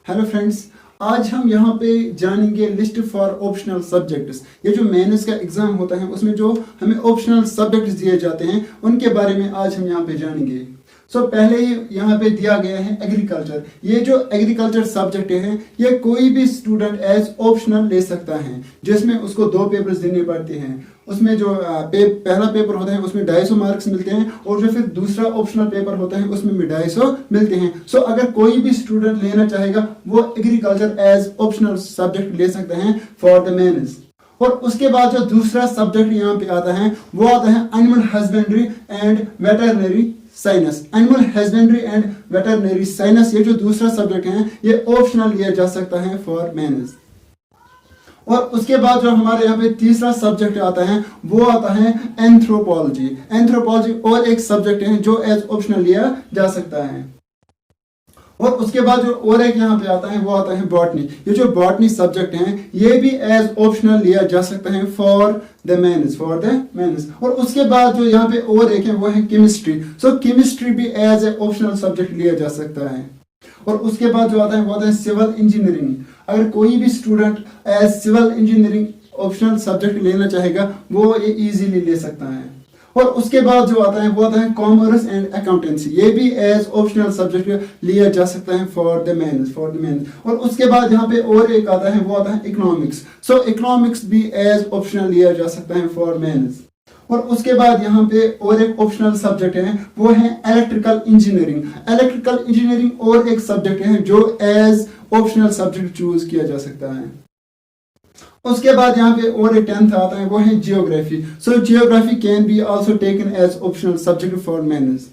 Hello friends, आज हम यहाँ पे जानेंगे लिस्ट फॉर ऑप्शनल सब्जेक्ट्स। ये जो मेंस का एग्जाम होता है उसमें जो हमें ऑप्शनल सब्जेक्ट्स दिए जाते हैं उनके बारे में आज हम यहाँ पे जानेंगे। पहले ही यहाँ पे दिया गया है एग्रीकल्चर। ये जो एग्रीकल्चर सब्जेक्ट है ये कोई भी स्टूडेंट एज ऑप्शनल ले सकता है, जिसमें उसको 2 पेपर्स देने पड़ते हैं। उसमें जो पहला पेपर होता है उसमें 250 मार्क्स मिलते हैं और जो फिर दूसरा ऑप्शनल पेपर होता है उसमें भी 250 मिलते हैं। अगर कोई भी स्टूडेंट लेना चाहेगा वो एग्रीकल्चर एज ऑप्शनल सब्जेक्ट ले सकते हैं फॉर द मेंस। और उसके बाद जो दूसरा सब्जेक्ट यहाँ पे आता है वो आता है animal husbandry and veterinary science. Animal husbandry and veterinary science ये जो दूसरा सब्जेक्ट है ये ऑप्शनल लिया जा सकता है फॉर मेंस। और उसके बाद जो हमारे यहाँ पे तीसरा सब्जेक्ट आता है वो आता है एंथ्रोपोलॉजी। एंथ्रोपोलॉजी और एक सब्जेक्ट है जो एज ऑप्शनल लिया जा सकता है। और उसके बाद जो और एक यहाँ पे आता है वो आता है बॉटनी। ये जो बॉटनी सब्जेक्ट है ये भी एज ऑप्शनल लिया जा सकता है फॉर द मेंस। और उसके बाद जो यहाँ पे और एक है वो है केमिस्ट्री। केमिस्ट्री भी एज ए ऑप्शनल सब्जेक्ट लिया जा सकता है। और उसके बाद जो आता है वो आता है सिविल इंजीनियरिंग। अगर कोई भी student as civil engineering optional subject लेना चाहेगा वो ये इजीली ले सकता है। और उसके बाद जो आता है वो आता है कॉमर्स एंड अकाउंटेंसी। ये भी एज ऑप्शनल सब्जेक्ट लिया जा सकता है फॉर द मेंस। और उसके बाद यहाँ पे और एक आता है वो आता है इकोनॉमिक्स। इकोनॉमिक्स भी एज ऑप्शनल लिया जा सकता है फॉर मेंस। और उसके बाद यहाँ पे और एक ऑप्शनल सब्जेक्ट है वो है इलेक्ट्रिकल इंजीनियरिंग। इलेक्ट्रिकल इंजीनियरिंग और एक सब्जेक्ट है जो एज ऑप्शनल सब्जेक्ट चूज किया जा सकता है। उसके बाद यहाँ पे और एक 10th आता है वो है geography. Geography can be also taken as optional subject for mains.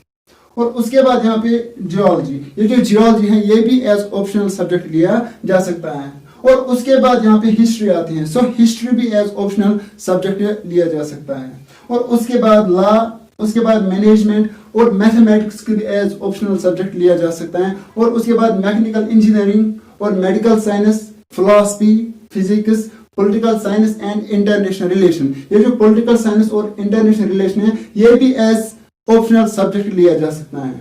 और उसके बाद यहाँ पे जियोलॉजी। ये जो जियोलॉजी है ये भी एज ऑप्शनल सब्जेक्ट लिया जा सकता है। और उसके बाद यहाँ पे हिस्ट्री आती है। हिस्ट्री भी एज ऑप्शनल सब्जेक्ट लिया जा सकता है। और उसके बाद लॉ, उसके बाद मैनेजमेंट और मैथमेटिक्स के भी एज ऑप्शनल सब्जेक्ट लिया जा सकता है। और उसके बाद मैकेनिकल इंजीनियरिंग और medical science, philosophy, physics, political science and international relation. ये जो पॉलिटिकल साइंस और इंटरनेशनल रिलेशन है ये भी एज ऑप्शनल सब्जेक्ट लिया जा सकता है।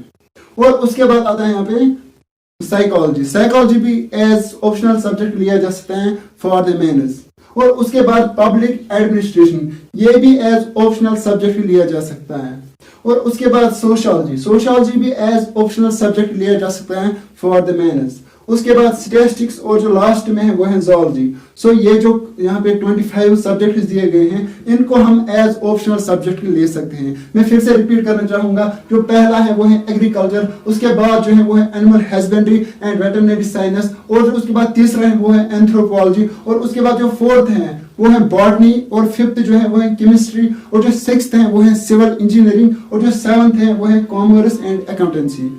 और उसके बाद आता है यहाँ पे साइकोलॉजी। साइकोलॉजी भी एज ऑप्शनल सब्जेक्ट लिया जा सकता है फॉर द मेंस। और उसके बाद पब्लिक एडमिनिस्ट्रेशन ये भी एज ऑप्शनल सब्जेक्ट लिया जा सकता है। और उसके बाद सोशियोलॉजी भी एज ऑप्शनल सब्जेक्ट लिया जा सकता है फॉर द मेंस। उसके बाद स्टैटिस्टिक्स और जो लास्ट में है वो है ज़ूलॉजी। ये जो यहाँ पे 25 सब्जेक्ट्स दिए गए हैं इनको हम एज ऑप्शनल सब्जेक्ट ले सकते हैं। मैं फिर से रिपीट करना चाहूंगा, जो पहला है वो है एग्रीकल्चर, उसके बाद जो है वो है animal husbandry and veterinary science, और जो उसके बाद तीसरा है वो है एंथ्रोपोलॉजी, और उसके बाद जो 4th है वो है बॉटनी, और 5th जो है वो है केमिस्ट्री, और जो 6th है वो है सिविल इंजीनियरिंग, और जो 7th है वो है कॉमर्स एंड अकाउंटेंसी,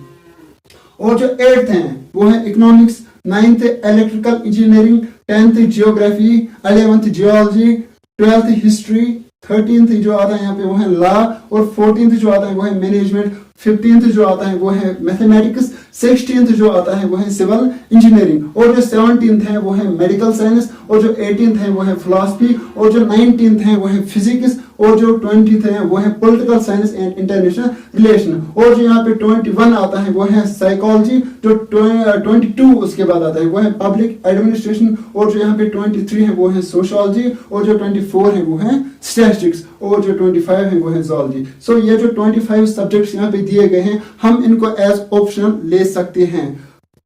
और जो 8th है वो है economics, 9th electrical engineering, 10th geography, 11th geology, 12th history, 13th जो आता है यहाँ पे वो है लॉ, और 14th जो आता है वो है मैनेजमेंट, 15th जो आता है वो है मैथमेटिक्स, 16th जो आता है वो है सिविल इंजीनियरिंग, और जो 17th है वो है मेडिकल साइंस, और जो 18th है वो है फिलॉसफी, और जो 19th है वो है फिजिक्स, और जो 20th है वो है political science and international relation, और जो यहाँ पे 21 आता है वो है साइकोलॉजी, जो 22 उसके बाद आता है वो है पब्लिक एडमिनिस्ट्रेशन, और जो यहाँ पे 23 है वो है सोशियोलॉजी, और जो 24 है वो है स्टैटिस्टिक्स, और जो 25 है वो है ज़ूलॉजी। ये जो 25 सब्जेक्ट्स यहाँ पे दिए गए हैं हम इनको एज ऑप्शनल ले सकते हैं।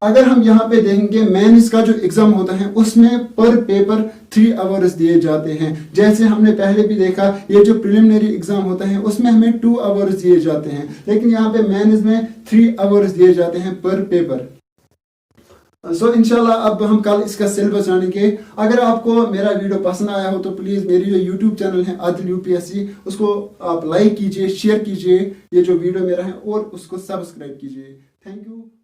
अगर हम यहाँ पे देखेंगे मेंस का जो एग्जाम होता है उसमें पर पेपर 3 आवर्स दिए जाते हैं। जैसे हमने पहले भी देखा ये जो प्रिलिमिनरी एग्जाम होता है उसमें हमें 2 आवर्स दिए जाते हैं, लेकिन यहाँ पे मेंस में 3 आवर्स दिए जाते हैं पर पेपर। इंशाल्लाह अब हम कल इसका सिलेबस जानेंगे। अगर आपको मेरा वीडियो पसंद आया हो तो प्लीज़ मेरी जो यूट्यूब चैनल है आदिल UPSC उसको आप लाइक कीजिए, शेयर कीजिए ये जो वीडियो मेरा है, और उसको सब्सक्राइब कीजिए। Thank you.